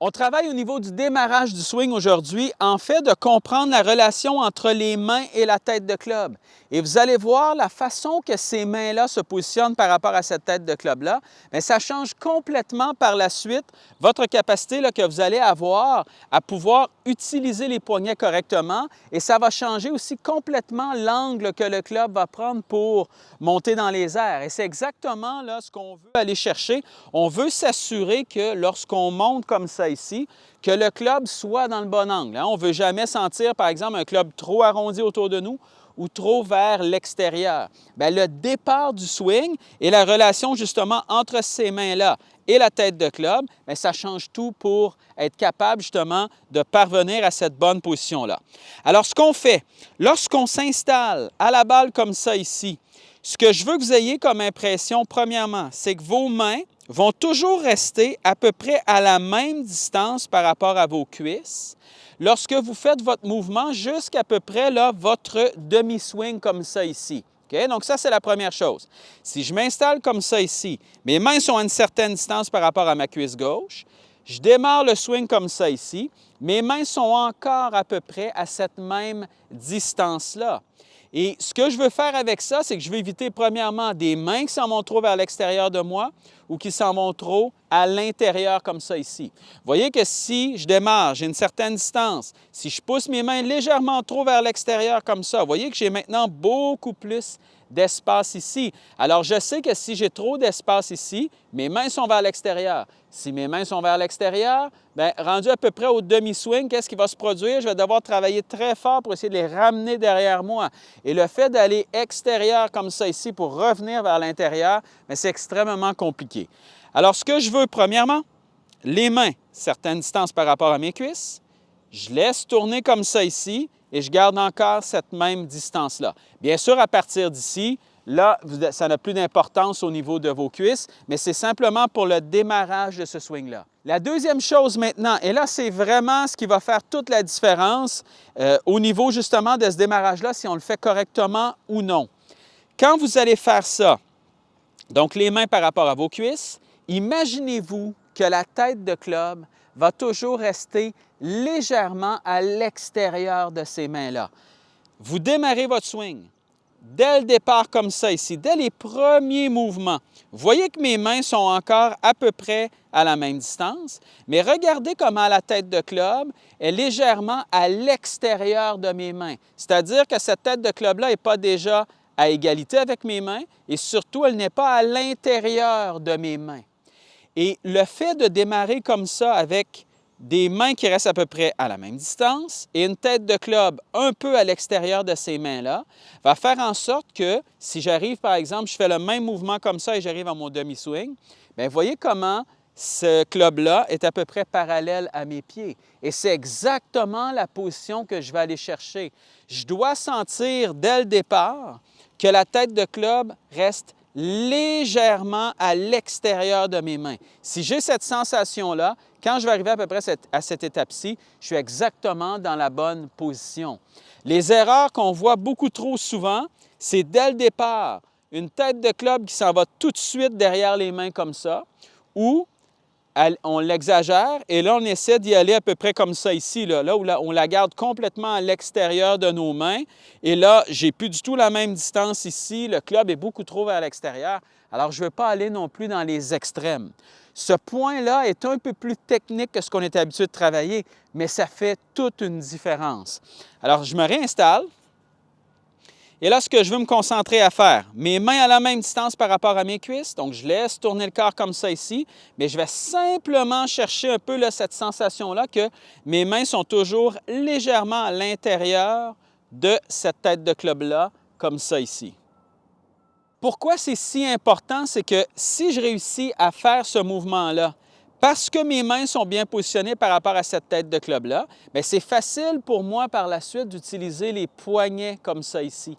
On travaille au niveau du démarrage du swing aujourd'hui, en fait de comprendre la relation entre les mains et la tête de club. Et vous allez voir la façon que ces mains-là se positionnent par rapport à cette tête de club-là, bien, ça change complètement par la suite votre capacité là, que vous allez avoir à pouvoir utiliser les poignets correctement et ça va changer aussi complètement l'angle que le club va prendre pour monter dans les airs. Et c'est exactement là, ce qu'on veut aller chercher. On veut s'assurer que lorsqu'on monte comme ça ici, que le club soit dans le bon angle. On ne veut jamais sentir, par exemple, un club trop arrondi autour de nous ou trop vers l'extérieur. Bien, le départ du swing et la relation justement entre ces mains-là et la tête de club, bien, ça change tout pour être capable justement de parvenir à cette bonne position-là. Alors, ce qu'on fait, lorsqu'on s'installe à la balle comme ça ici, ce que je veux que vous ayez comme impression, premièrement, c'est que vos mains vont toujours rester à peu près à la même distance par rapport à vos cuisses lorsque vous faites votre mouvement jusqu'à peu près là, votre demi-swing comme ça ici. Okay? Donc ça, c'est la première chose. Si je m'installe comme ça ici, mes mains sont à une certaine distance par rapport à ma cuisse gauche, je démarre le swing comme ça ici, mes mains sont encore à peu près à cette même distance-là. Et ce que je veux faire avec ça, c'est que je veux éviter premièrement des mains qui s'en vont trop vers l'extérieur de moi ou qui s'en vont trop à l'intérieur comme ça ici. Vous voyez que si je démarre, j'ai une certaine distance, si je pousse mes mains légèrement trop vers l'extérieur comme ça, vous voyez que j'ai maintenant beaucoup plus d'espace ici. Alors, je sais que si j'ai trop d'espace ici, mes mains sont vers l'extérieur. Si mes mains sont vers l'extérieur, bien, rendu à peu près au demi-swing, qu'est-ce qui va se produire? Je vais devoir travailler très fort pour essayer de les ramener derrière moi. Et le fait d'aller extérieur comme ça ici pour revenir vers l'intérieur, c'est extrêmement compliqué. Alors, ce que je veux, premièrement, les mains, certaine distance par rapport à mes cuisses, je laisse tourner comme ça ici et je garde encore cette même distance-là. Bien sûr, à partir d'ici, là, ça n'a plus d'importance au niveau de vos cuisses, mais c'est simplement pour le démarrage de ce swing-là. La deuxième chose maintenant, et là, c'est vraiment ce qui va faire toute la différence au niveau justement de ce démarrage-là, si on le fait correctement ou non. Quand vous allez faire ça, donc les mains par rapport à vos cuisses, imaginez-vous que la tête de club va toujours rester légèrement à l'extérieur de ces mains-là. Vous démarrez votre swing. Dès le départ comme ça ici, dès les premiers mouvements, vous voyez que mes mains sont encore à peu près à la même distance, mais regardez comment la tête de club est légèrement à l'extérieur de mes mains. C'est-à-dire que cette tête de club-là n'est pas déjà à égalité avec mes mains et surtout, elle n'est pas à l'intérieur de mes mains. Et le fait de démarrer comme ça avec des mains qui restent à peu près à la même distance et une tête de club un peu à l'extérieur de ces mains-là va faire en sorte que si j'arrive, par exemple, je fais le même mouvement comme ça et j'arrive à mon demi-swing, bien, voyez comment ce club-là est à peu près parallèle à mes pieds. Et c'est exactement la position que je vais aller chercher. Je dois sentir dès le départ que la tête de club reste légèrement à l'extérieur de mes mains. Si j'ai cette sensation-là, quand je vais arriver à peu près à cette étape-ci, je suis exactement dans la bonne position. Les erreurs qu'on voit beaucoup trop souvent, c'est dès le départ, une tête de club qui s'en va tout de suite derrière les mains comme ça, ou on l'exagère et là, on essaie d'y aller à peu près comme ça ici, là où on la garde complètement à l'extérieur de nos mains. Et là, je n'ai plus du tout la même distance ici. Le club est beaucoup trop vers l'extérieur. Alors, je ne veux pas aller non plus dans les extrêmes. Ce point-là est un peu plus technique que ce qu'on est habitué de travailler, mais ça fait toute une différence. Alors, je me réinstalle. Et là, ce que je veux me concentrer à faire, mes mains à la même distance par rapport à mes cuisses, donc je laisse tourner le corps comme ça ici, mais je vais simplement chercher un peu là, cette sensation-là que mes mains sont toujours légèrement à l'intérieur de cette tête de club-là, comme ça ici. Pourquoi c'est si important? C'est que si je réussis à faire ce mouvement-là, parce que mes mains sont bien positionnées par rapport à cette tête de club-là, c'est facile pour moi par la suite d'utiliser les poignets comme ça ici.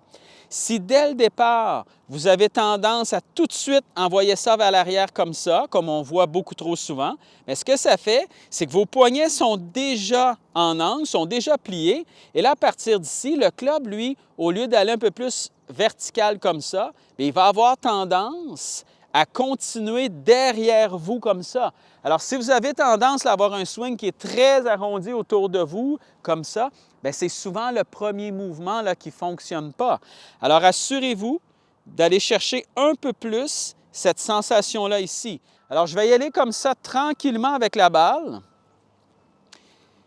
Si dès le départ, vous avez tendance à tout de suite envoyer ça vers l'arrière comme ça, comme on voit beaucoup trop souvent, mais ce que ça fait, c'est que vos poignets sont déjà en angle, sont déjà pliés, et là, à partir d'ici, le club, lui, au lieu d'aller un peu plus vertical comme ça, il va avoir tendance à continuer derrière vous comme ça. Alors, si vous avez tendance à avoir un swing qui est très arrondi autour de vous, comme ça, bien, c'est souvent le premier mouvement là, qui ne fonctionne pas. Alors, assurez-vous d'aller chercher un peu plus cette sensation-là ici. Alors, je vais y aller comme ça tranquillement avec la balle.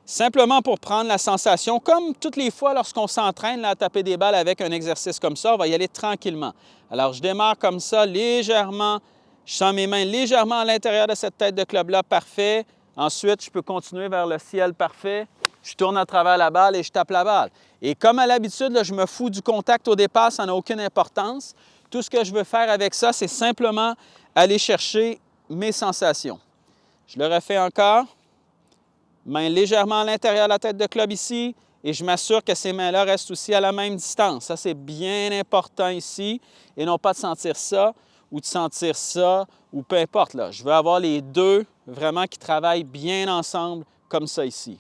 Simplement pour prendre la sensation, comme toutes les fois lorsqu'on s'entraîne à taper des balles avec un exercice comme ça, on va y aller tranquillement. Alors, je démarre comme ça, légèrement, je sens mes mains légèrement à l'intérieur de cette tête de club-là, parfait. Ensuite, je peux continuer vers le ciel, parfait. Je tourne à travers la balle et je tape la balle. Et comme à l'habitude, je me fous du contact au départ, ça n'a aucune importance. Tout ce que je veux faire avec ça, c'est simplement aller chercher mes sensations. Je le refais encore. Main légèrement à l'intérieur de la tête de club ici, et je m'assure que ces mains-là restent aussi à la même distance. Ça, c'est bien important ici, et non pas de sentir ça, ou de sentir ça, ou peu importe. Là. Je veux avoir les deux vraiment qui travaillent bien ensemble, comme ça ici.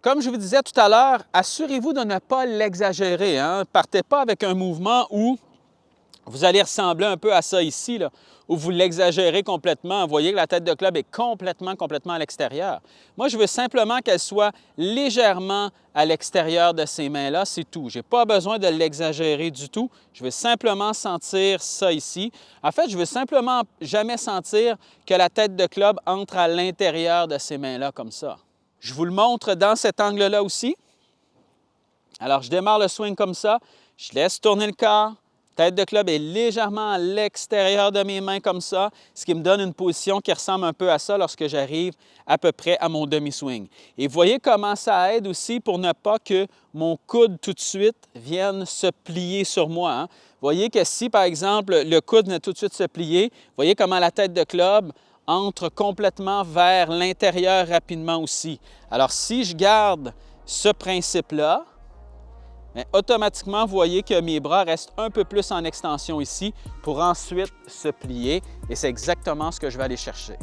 Comme je vous disais tout à l'heure, assurez-vous de ne pas l'exagérer. Ne partez pas avec un mouvement où vous allez ressembler un peu à ça ici, là, où vous l'exagérez complètement. Vous voyez que la tête de club est complètement à l'extérieur. Moi, je veux simplement qu'elle soit légèrement à l'extérieur de ces mains-là, c'est tout. Je n'ai pas besoin de l'exagérer du tout. Je veux simplement sentir ça ici. En fait, je veux simplement jamais sentir que la tête de club entre à l'intérieur de ces mains-là comme ça. Je vous le montre dans cet angle-là aussi. Alors, je démarre le swing comme ça. Je laisse tourner le corps. Tête de club est légèrement à l'extérieur de mes mains comme ça, ce qui me donne une position qui ressemble un peu à ça lorsque j'arrive à peu près à mon demi-swing. Et vous voyez comment ça aide aussi pour ne pas que mon coude tout de suite vienne se plier sur moi. Vous voyez que si, par exemple, le coude vient tout de suite se plier, vous voyez comment la tête de club entre complètement vers l'intérieur rapidement aussi. Alors, si je garde ce principe-là, bien, automatiquement, vous voyez que mes bras restent un peu plus en extension ici pour ensuite se plier et c'est exactement ce que je vais aller chercher.